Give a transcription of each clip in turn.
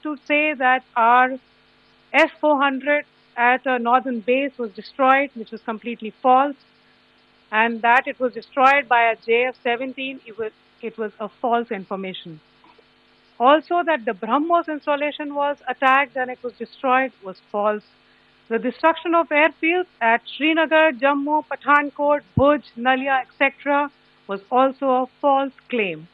to say that our S-400 at a northern base was destroyed, which was completely false, and that it was destroyed by a JF-17, it was a false information. Also, that the BrahMos installation was attacked and it was destroyed was false. The destruction of airfields at Srinagar, Jammu, Pathankot, Bhuj, Nalia, etc. was also a false claim.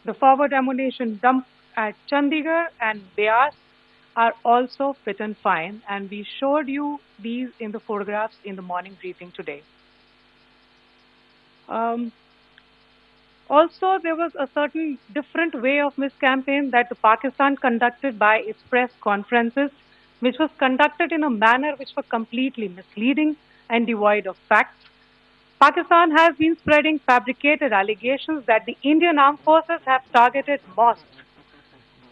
The forward ammunition dump at Chandigarh and Beas are also fit and fine, and we showed you these in the photographs in the morning briefing today. Also, there was a certain different way of miscampaign that Pakistan conducted by its press conferences, which was conducted in a manner which was completely misleading and devoid of facts. Pakistan has been spreading fabricated allegations that the Indian armed forces have targeted mosques.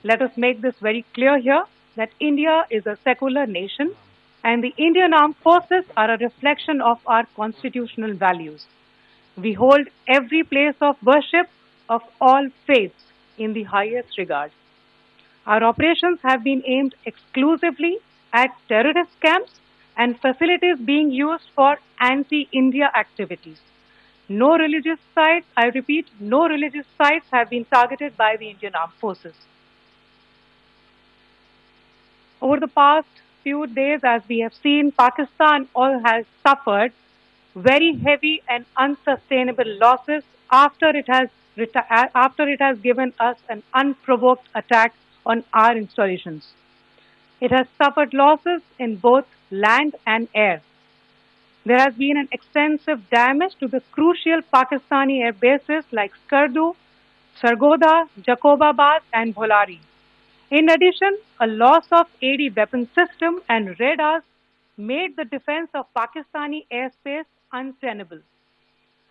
Let us make this very clear here that India is a secular nation and the Indian armed forces are a reflection of our constitutional values. We hold every place of worship of all faiths in the highest regard. Our operations have been aimed exclusively at terrorist camps and facilities being used for anti-India activities. No religious sites, I repeat, no religious sites have been targeted by the Indian Armed Forces. Over the past few days, as we have seen, Pakistan all has suffered very heavy and unsustainable losses after it has given us an unprovoked attack on our installations. It has suffered losses in both land and air. There has been an extensive damage to the crucial Pakistani air bases like Skardu, Sargodha, Jacobabad and Bholari. In addition, a loss of AD weapon system and radars made the defense of Pakistani airspace untenable.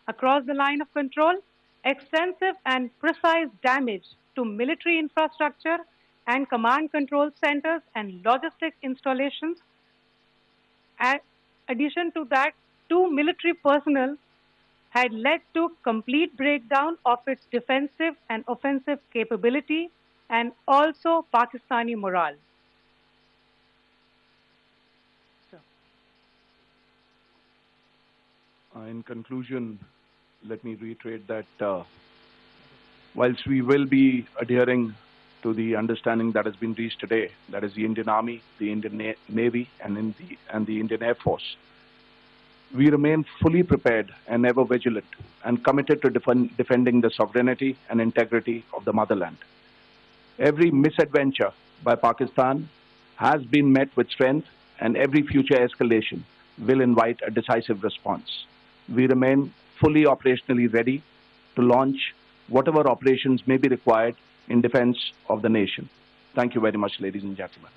Across the line of control, extensive and precise damage to military infrastructure and command control centers and logistic installations. In addition to that, 2 military personnel had led to complete breakdown of its defensive and offensive capability and also Pakistani morale. In conclusion, let me reiterate that whilst we will be adhering to the understanding that has been reached today, that is the Indian Army, the Indian Navy, and the Indian Air Force, we remain fully prepared and ever vigilant and committed to defending the sovereignty and integrity of the motherland. Every misadventure by Pakistan has been met with strength, and every future escalation will invite a decisive response. We remain fully operationally ready to launch whatever operations may be required in defense of the nation. Thank you very much, ladies and gentlemen.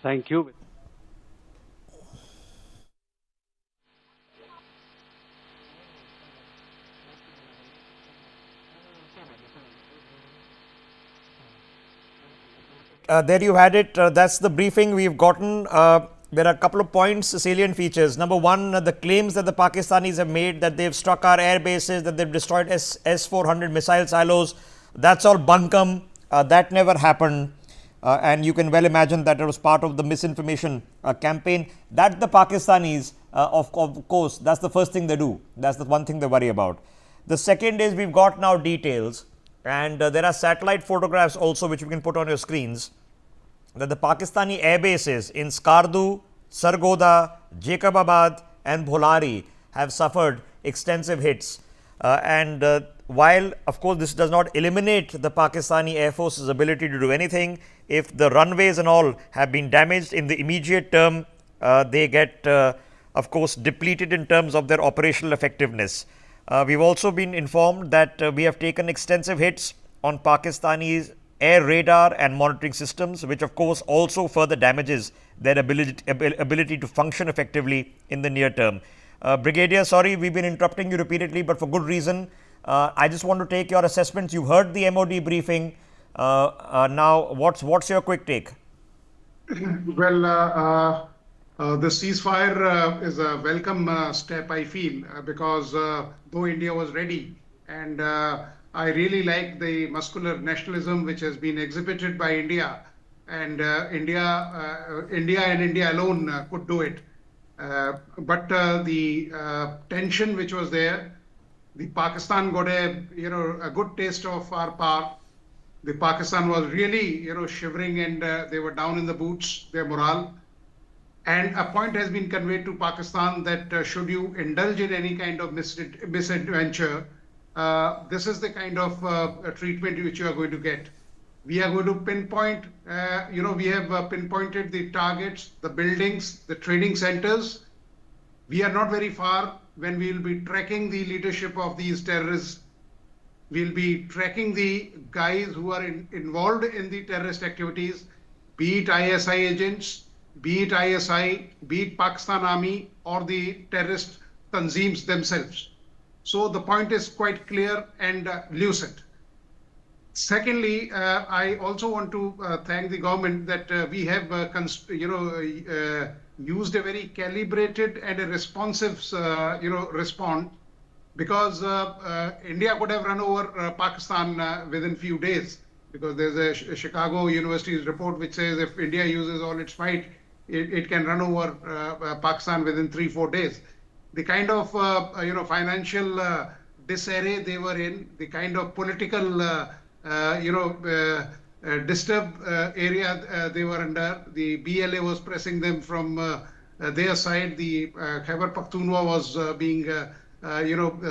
Thank you. There you had it. That's the briefing we've gotten. There are a couple of points, salient features. Number one, the claims that the Pakistanis have made that they've struck our air bases, that they've destroyed S-400 missile silos. That's all bunkum. That never happened. And you can well imagine that it was part of the misinformation campaign. That the Pakistanis, of course, that's the first thing they do. That's the one thing they worry about. The second is we've got now details. And there are satellite photographs also which we can put on your screens, that the Pakistani air bases in Skardu, Sargodha, Jacobabad and Bholari have suffered extensive hits. While of course this does not eliminate the Pakistani Air Force's ability to do anything, if the runways and all have been damaged in the immediate term, they get of course depleted in terms of their operational effectiveness. We've also been informed that we have taken extensive hits on Pakistani's air radar and monitoring systems, which of course also further damages their ability to function effectively in the near term. Brigadier, sorry, we've been interrupting you repeatedly, but for good reason. I just want to take your assessments. You heard the MOD briefing. Now, what's your quick take? Well, the ceasefire is a welcome step, I feel, because though India was ready and I really like the muscular nationalism which has been exhibited by India, and India and India alone could do it. But the tension which was there, the Pakistan got a good taste of our power. The Pakistan was really shivering, and they were down in the boots, their morale. And a point has been conveyed to Pakistan that should you indulge in any kind of misadventure, this is the kind of treatment which you are going to get. We are going to pinpoint, we have pinpointed the targets, the buildings, the trading centers. We are not very far when we will be tracking the leadership of these terrorists. We'll be tracking the guys who are involved in the terrorist activities, be it ISI agents, be it ISI, be it Pakistan Army, or the terrorist tanzeems themselves. So the point is quite clear and lucid. Secondly, I also want to thank the government that we have, used a very calibrated and a responsive, response, because India could have run over Pakistan within few days, because there's a Chicago University's report which says if India uses all its might, it can run over Pakistan within 3-4 days. The kind of financial disarray they were in, the kind of political disturbed area they were under. The BLA was pressing them from their side. The Khyber Pakhtunkhwa was being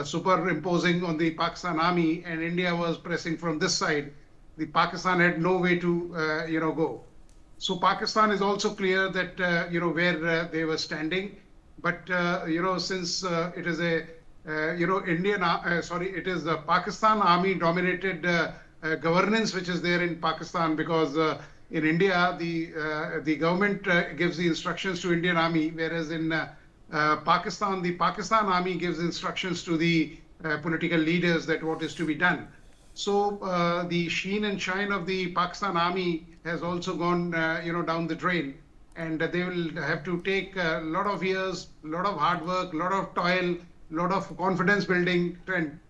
superimposing on the Pakistan Army, and India was pressing from this side. The Pakistan had no way to go. So Pakistan is also clear that where they were standing. But since it is a it is the Pakistan Army dominated governance which is there in Pakistan, because in India the government gives the instructions to Indian Army, whereas in Pakistan the Pakistan Army gives instructions to the political leaders that what is to be done. So the sheen and shine of the Pakistan Army has also gone down the drain, and they will have to take a lot of years, a lot of hard work, a lot of toil, a lot of confidence building, and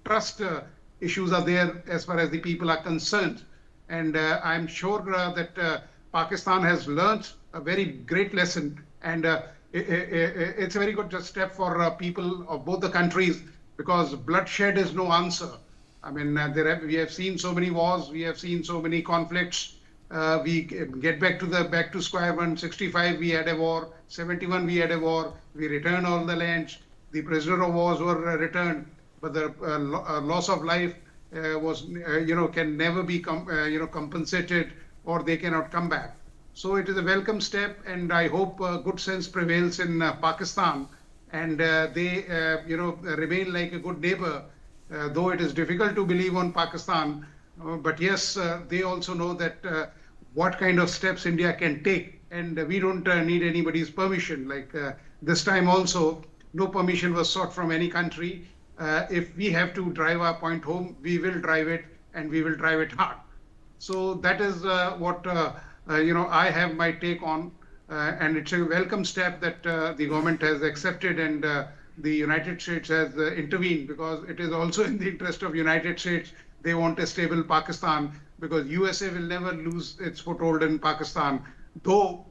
trust issues are there as far as the people are concerned. And I'm sure that Pakistan has learned a very great lesson, and it's a very good step for people of both the countries, because bloodshed is no answer. I mean, we have seen so many wars, we have seen so many conflicts. We get back to square one. 65 we had a war, 71 we had a war. We returned all the lands. The prisoner of wars were returned, but the loss of life was can never be compensated, or they cannot come back. So it is a welcome step, and I hope good sense prevails in Pakistan, and they remain like a good neighbor. Though it is difficult to believe on Pakistan, but yes, they also know that what kind of steps India can take, and we don't need anybody's permission. Like this time also, no permission was sought from any country. If we have to drive our point home, we will drive it, and we will drive it hard. So that is what I have my take on, and it's a welcome step that the government has accepted, and the United States has intervened, because it is also in the interest of United States. They want a stable Pakistan, because USA will never lose its foothold in Pakistan. Though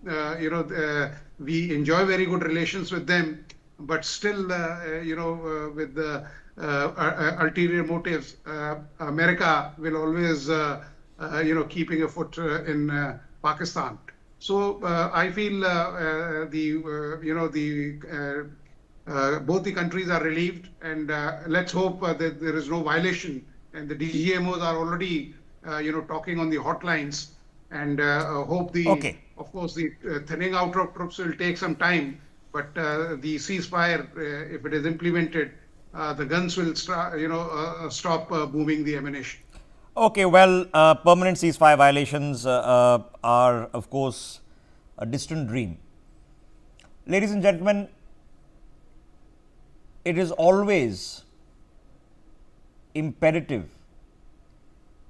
we enjoy very good relations with them, but still with the ulterior motives, America will always keeping a foot in Pakistan. So I feel both the countries are relieved, and let's hope that there is no violation. And the DGMOs are already, talking on the hotlines, and hope of course, the thinning out of troops will take some time, but the ceasefire, if it is implemented, the guns will stop moving the ammunition. Okay, well, permanent ceasefire violations are, of course, a distant dream. Ladies and gentlemen, it is always imperative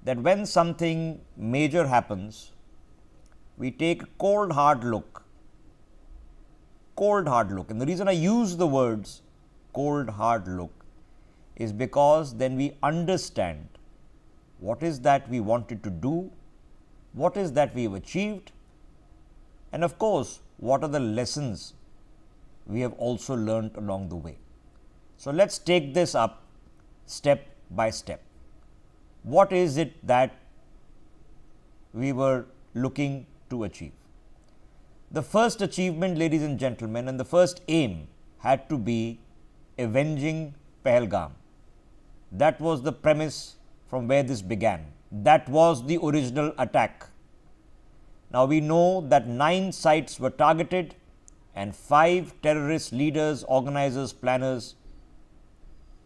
that when something major happens, we take a cold, hard look. Cold, hard look. And the reason I use the words cold, hard look is because then we understand what is that we wanted to do, what is that we have achieved, and of course, what are the lessons we have also learned along the way. So, let us take this up step by step. What is it that we were looking to achieve? The first achievement, ladies and gentlemen, and the first aim had to be avenging Pahalgam. That was the premise from where this began. That was the original attack. Now, we know that 9 sites were targeted and 5 terrorist leaders, organizers, planners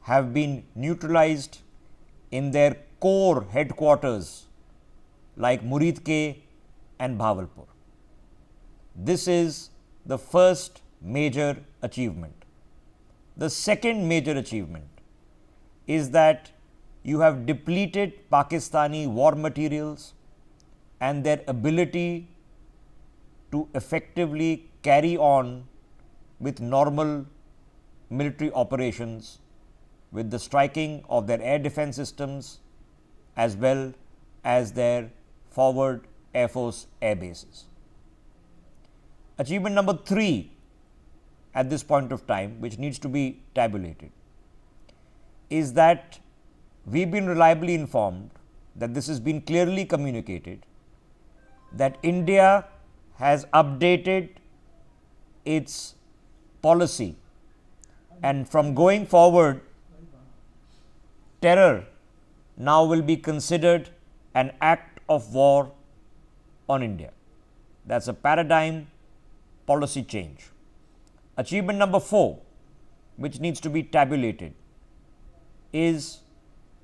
have been neutralized in their core headquarters like Muridke and Bhavalpur. This is the first major achievement. The second major achievement is that you have depleted Pakistani war materials and their ability to effectively carry on with normal military operations with the striking of their air defense systems as well as their forward Air Force air bases. Achievement number 3 at this point of time, which needs to be tabulated, is that we've been reliably informed that this has been clearly communicated that India has updated its policy, and from going forward, terror now will be considered an act of war on India. That's a paradigm policy change. Achievement number 4, which needs to be tabulated, is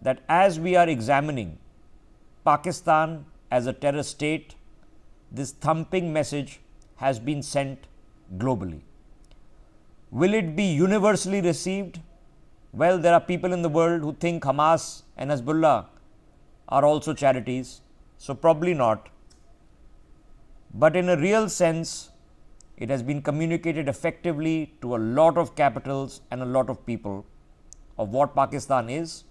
that as we are examining Pakistan as a terror state, this thumping message has been sent globally. Will it be universally received? Well, there are people in the world who think Hamas and Hezbollah are also charities, so probably not. But in a real sense, it has been communicated effectively to a lot of capitals and a lot of people of what Pakistan is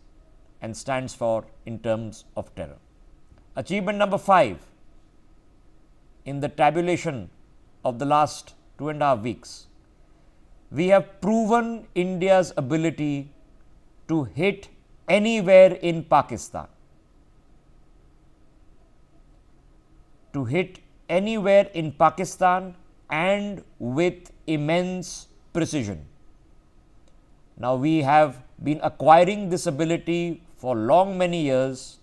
and stands for in terms of terror. Achievement number 5 in the tabulation of the last 2.5 weeks, we have proven India's ability to hit anywhere in Pakistan. To hit anywhere in Pakistan and with immense precision. Now, we have been acquiring this ability for long many years.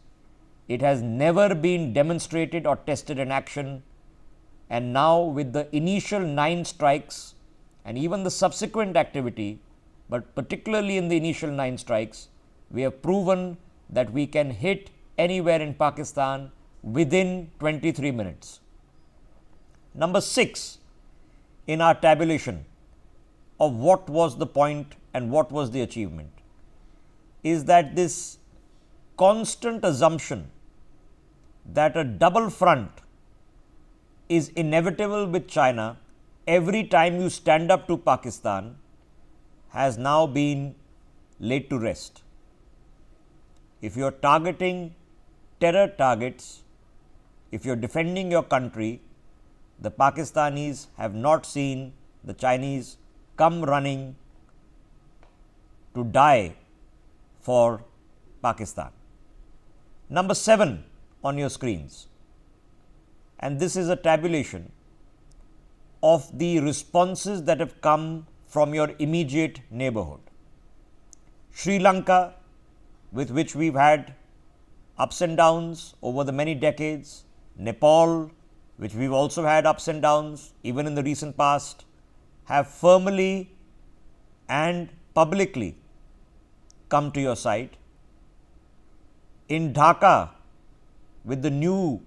It has never been demonstrated or tested in action, and now with the initial 9 strikes and even the subsequent activity, but particularly in the initial 9 strikes, we have proven that we can hit anywhere in Pakistan within 23 minutes. Number 6 in our tabulation of what was the point and what was the achievement is that this constant assumption that a double front is inevitable with China every time you stand up to Pakistan has now been laid to rest. If you are targeting terror targets, if you are defending your country, the Pakistanis have not seen the Chinese come running to die for Pakistan. Number 7 on your screens, and this is a tabulation of the responses that have come from your immediate neighborhood. Sri Lanka, with which we've had ups and downs over the many decades, Nepal, which we've also had ups and downs even in the recent past, have firmly and publicly come to your side. In Dhaka, with the new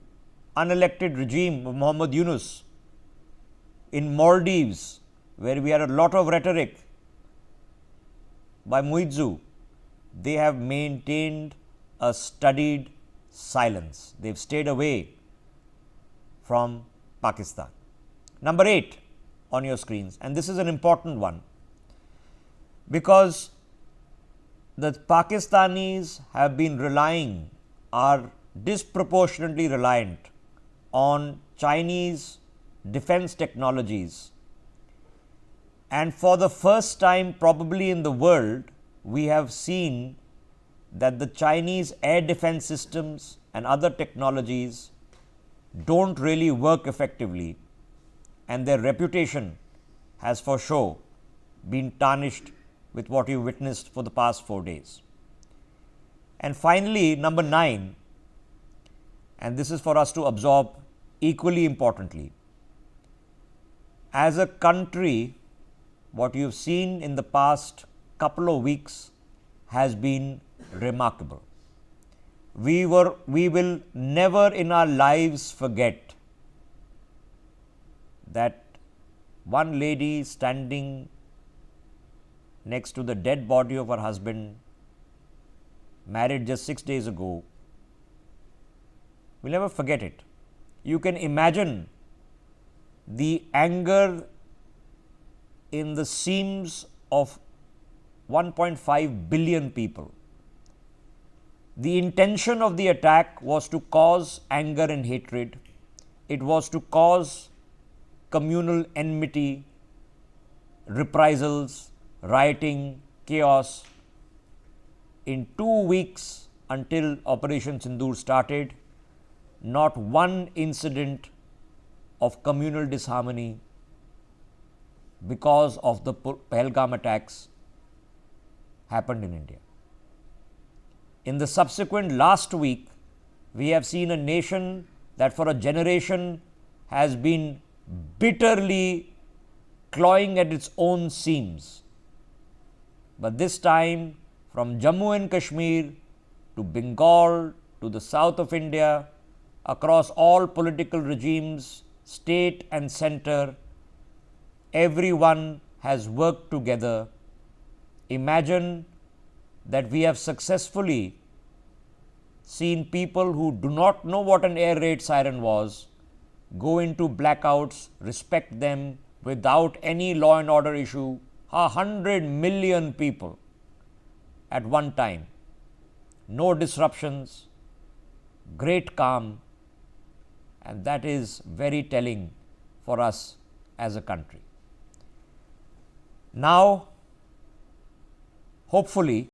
unelected regime of Muhammad Yunus, in Maldives, where we had a lot of rhetoric by Muizzu, they have maintained a studied silence. They've stayed away from Pakistan. Number 8 on your screens, and this is an important one because the Pakistanis have been are disproportionately reliant on Chinese defense technologies. And for the first time, probably in the world, we have seen that the Chinese air defense systems and other technologies don't really work effectively, and their reputation has for sure been tarnished with what you witnessed for the past 4 days. And finally, number 9, and this is for us to absorb equally importantly, as a country, what you've seen in the past couple of weeks has been remarkable. We will never in our lives forget that one lady standing next to the dead body of her husband, married just 6 days ago. We'll never forget it. You can imagine the anger in the seams of 1.5 billion people. The intention of the attack was to cause anger and hatred. It was to cause communal enmity, reprisals, rioting, chaos. In 2 weeks until Operation Sindoor started, not one incident of communal disharmony because of the Pahalgam attacks happened in India. In the subsequent last week, we have seen a nation that for a generation has been bitterly clawing at its own seams. But this time, from Jammu and Kashmir to Bengal to the south of India, across all political regimes, state and center, everyone has worked together. Imagine that we have successfully seen people who do not know what an air raid siren was go into blackouts, respect them without any law and order issue. 100 million people at one time. No disruptions, great calm, and that is very telling for us as a country. Now, hopefully,